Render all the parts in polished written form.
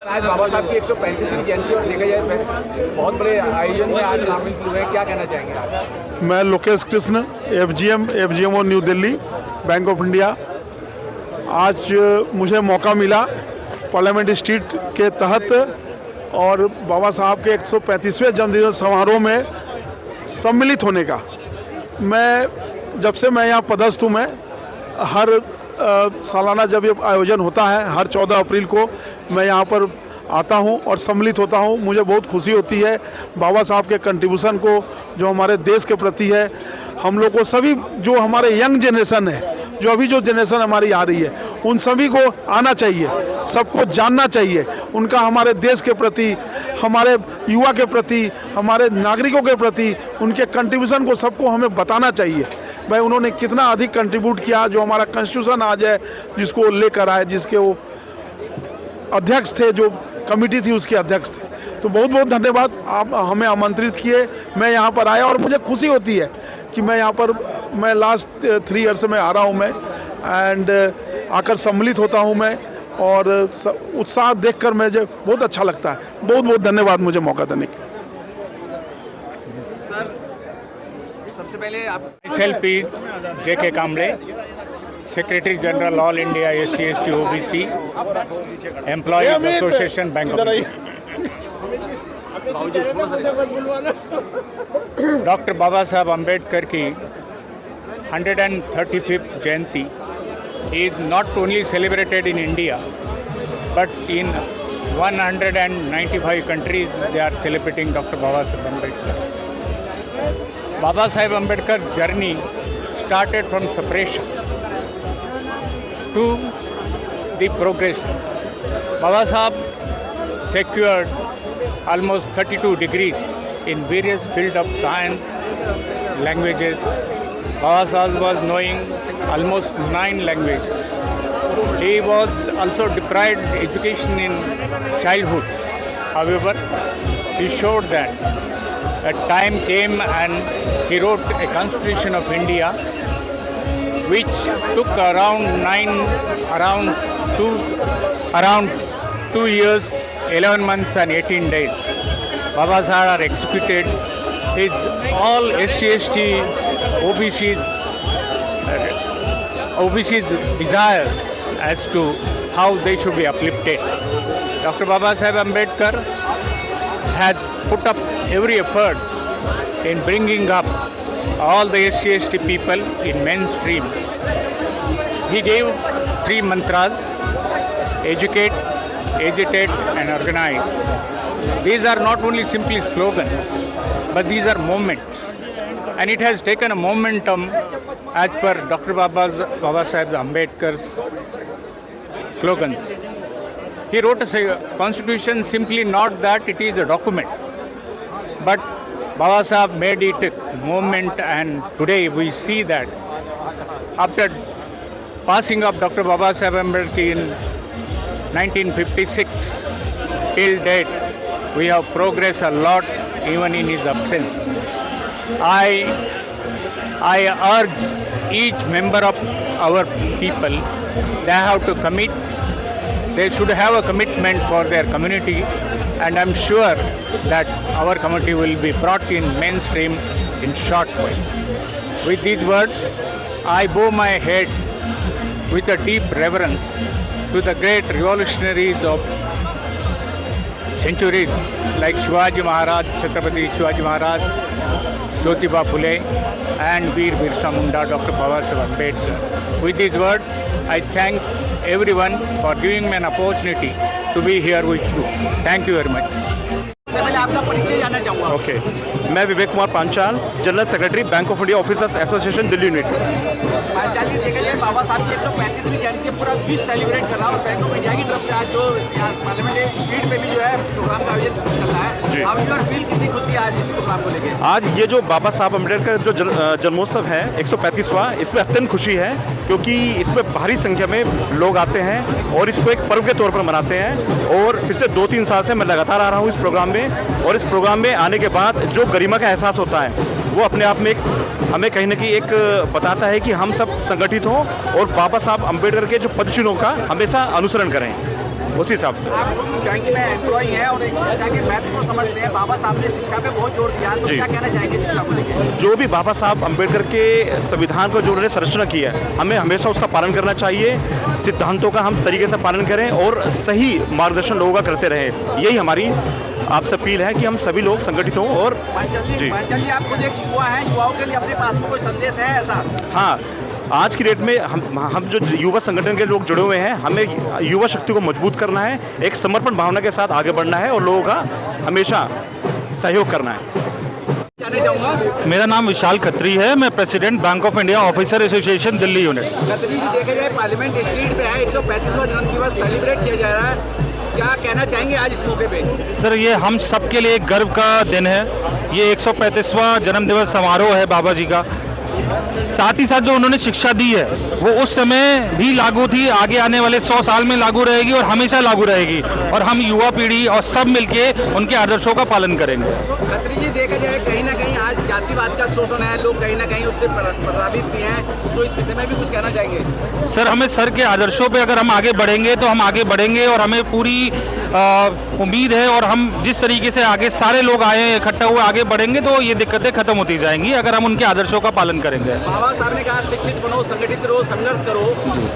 आज बाबा साहब की 135वीं जयंती और देखा जाए बहुत बड़े आयोजन में आज शामिल हुए हैं, क्या कहना चाहेंगे आप? मैं Lokesh Krishna, FGMO new Delhi, bank of India. आज मुझे मौका मिला पार्लियामेंट स्ट्रीट के तहत और बाबा साहब के 135वें जन्मदिन समारोह में सम्मिलित होने का। जब से मैं यहाँ पदस्थ हूँ, मैं हर सालाना जब ये आयोजन होता है हर 14 अप्रैल को मैं यहाँ पर आता हूँ और सम्मिलित होता हूँ। मुझे बहुत खुशी होती है बाबा साहब के कंट्रीब्यूशन को, जो हमारे देश के प्रति है। हम लोग को सभी, जो हमारे यंग जनरेशन है, जो अभी जो जनरेशन हमारी आ रही है, उन सभी को आना चाहिए, सबको जानना चाहिए उनका, हमारे देश के प्रति, हमारे युवा के प्रति, हमारे नागरिकों के प्रति उनके कंट्रीब्यूशन को सबको हमें बताना चाहिए। भाई उन्होंने कितना अधिक कंट्रीब्यूट किया, जो हमारा कॉन्स्टिट्यूशन आज है जिसको लेकर आए, जिसके वो अध्यक्ष थे, जो कमेटी थी उसके अध्यक्ष थे। तो बहुत बहुत धन्यवाद, आप हमें आमंत्रित किए, मैं यहाँ पर आया और मुझे खुशी होती है कि मैं यहाँ पर, मैं लास्ट 3 ईयर से मैं आ रहा हूँ मैं, एंड आकर सम्मिलित होता हूँ मैं, और उत्साह देखकर मुझे बहुत अच्छा लगता है। बहुत बहुत धन्यवाद मुझे मौका देने के। सर, सबसे पहले आप SLP JK Kamle, secretary general all India SC/ST OBC employees association, bank of India. Doctor Baba Saheb Ambedkar की 135th Jayanti is not only celebrated in India, but in 195 countries they are celebrating Dr. Baba Saheb Ambedkar. Baba Saheb Ambedkar journey started from separation to the progression. Baba Saheb secured almost 32 degrees in various fields of science, languages. Baba Saheb was knowing almost 9 languages. He was also deprived education in childhood. However, he showed that a time came and he wrote a Constitution of India, which took around 2 years, 11 months and 18 days. Baba Saheb are executed. His all SC/ST OBC's desires as to how they should be uplifted. Dr. Baba Saheb Ambedkar has put up every effort in bringing up all the SC/ST people in mainstream. He gave 3 mantras: educate, agitate and organize. These are not only simply slogans, but these are moments, and it has taken a momentum as per Dr. Baba Saheb Ambedkar's slogans. He wrote a constitution simply not that it is a document, but Baba Saheb made it a movement, and today we see that after passing of Dr. Baba Saheb Ambedkar in 1956 till date, we have progressed a lot even in his absence. I urge each member of our people, they have to commit, they should have a commitment for their community, and I'm sure that our community will be brought in mainstream in short while. With these words, I bow my head with a deep reverence to the great revolutionaries of centuries like Shivaji Maharaj, Chhatrapati Shivaji Maharaj, Jyotiba Phule and Veer Birsa Munda, Dr. Baba Saheb Ambedkar. With these words, I thank everyone for giving me an opportunity to be here with you. Thank you very much. सबसे पहले आपका परिचय जानना चाहूँगा। Okay, मैं Vivek Kumar Panchal, general secretary bank of India officers association Delhi unit. Panchal ji, देखा जाए बाबा साहब की 135वीं जयंती पूरा विश्व सेलिब्रेट कर रहा है और बैंक ऑफ इंडिया की तरफ से आज जो यहाँ पार्लियामेंट स्ट्रीट पे भी जो है प्रोग्राम का आयोजन चल रहा है, आपकी और फील कितनी खुशी है आज इस प्रोग्राम को लेकर? आज ये जो बाबा साहब अम्बेडकर जो जन्मोत्सव है 135वां, इसमें अत्यंत खुशी है क्योंकि इसमें भारी संख्या में लोग आते हैं और इसको एक पर्व के तौर पर मनाते हैं। और पिछले 2-3 साल से मैं लगातार आ रहा हूँ इस प्रोग्राम में, और इस प्रोग्राम में आने के बाद जो गरिमा का एहसास होता है वो अपने आप में हमें कहीं ना कहीं एक बताता है कि हम सब संगठित हों और बाबा साहब अम्बेडकर के जो पदचिन्हों का हमेशा अनुसरण करें। उसी हिसाब से। आप खुद बैंक में एम्प्लॉय हैं और एक शिक्षा के महत्व को समझते हैं। बाबा साहब ने शिक्षा पे बहुत जोर दिया, तो जी। क्या कहना चाहेंगे शिक्षा को लेकर? जो भी बाबा साहब अम्बेडकर के संविधान को जो उन्होंने संरचना की है, हमें हमेशा उसका पालन करना चाहिए। सिद्धांतों का हम तरीके से पालन करें और सही मार्गदर्शन लोगों का करते रहें। यही हमारी आपसे अपील है कि हम सभी लोग संगठित हों। और जी। पांचाल जी, आप खुद एक युवा हैं, युवाओं के लिए अपने पास में कोई संदेश है ऐसा? हाँ, आज की डेट में हम जो युवा संगठन के लोग जुड़े हुए हैं, हमें युवा शक्ति को मजबूत करना है, एक समर्पण भावना के साथ आगे बढ़ना है और लोगों का हमेशा सहयोग करना है। कहना चाहूँगा, मेरा नाम विशाल खत्री है। मैं president bank of India officer association Delhi unit. Khatri ji, देखा जाए पार्लियामेंट स्ट्रीट पे है, 135वां जन्मदिवस सेलिब्रेट किया जा रहा है, क्या कहना चाहेंगे आज इस मौके पे? सर, ये हम सब के लिए एक गर्व का दिन है। ये 135वां जन्मदिवस समारोह है बाबा जी का। साथ ही साथ जो उन्होंने शिक्षा दी है वो उस समय भी लागू थी, आगे आने वाले 100 साल में लागू रहेगी और हमेशा लागू रहेगी। और हम युवा पीढ़ी और सब मिलके उनके आदर्शों का पालन करेंगे। खत्री जी, देखा जाए कहीं ना कहीं आज जातिवाद का शोषण है, लोग कहीं ना कहीं उससे प्रभावित भी हैं, तो इस विषय में भी कुछ कहना चाहेंगे? सर, हमें सर के आदर्शों पे अगर हम आगे बढ़ेंगे तो हम आगे बढ़ेंगे और हमें पूरी उम्मीद है। और हम जिस तरीके से आगे सारे लोग आए हैं, इकट्ठा हुए आगे बढ़ेंगे तो ये दिक्कतें खत्म होती जाएंगी अगर हम उनके आदर्शों का पालन करेंगे। बाबा साहब ने कहा शिक्षित बनो, संगठित रहो, संघर्ष करो,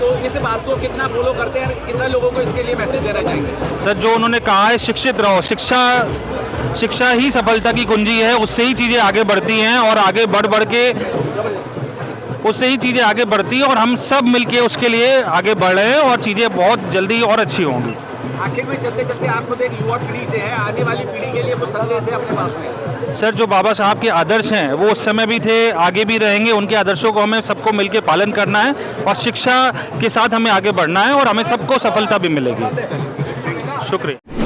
तो इस बात को कितना फॉलो करते हैं, कितना लोगों को इसके लिए मैसेज देना चाहेंगे? सर, जो उन्होंने कहा है शिक्षित रहो, शिक्षा ही सफलता की कुंजी है। उससे ही चीज़ें आगे बढ़ती हैं और आगे बढ़ के उससे ही चीज़ें आगे बढ़ती हैं और हम सब मिलके उसके लिए आगे बढ़ रहे हैं और चीज़ें बहुत जल्दी और अच्छी होंगी। आखिर में चलते चलते आप खुद एक युवा पीढ़ी से है, आने वाली पीढ़ी के लिए कुछ संदेश है अपने पास में? सर, जो बाबा साहब के आदर्श हैं वो उस समय भी थे, आगे भी रहेंगे। उनके आदर्शों को हमें सबको मिलके पालन करना है और शिक्षा के साथ हमें आगे बढ़ना है और हमें सबको सफलता भी मिलेगी। शुक्रिया।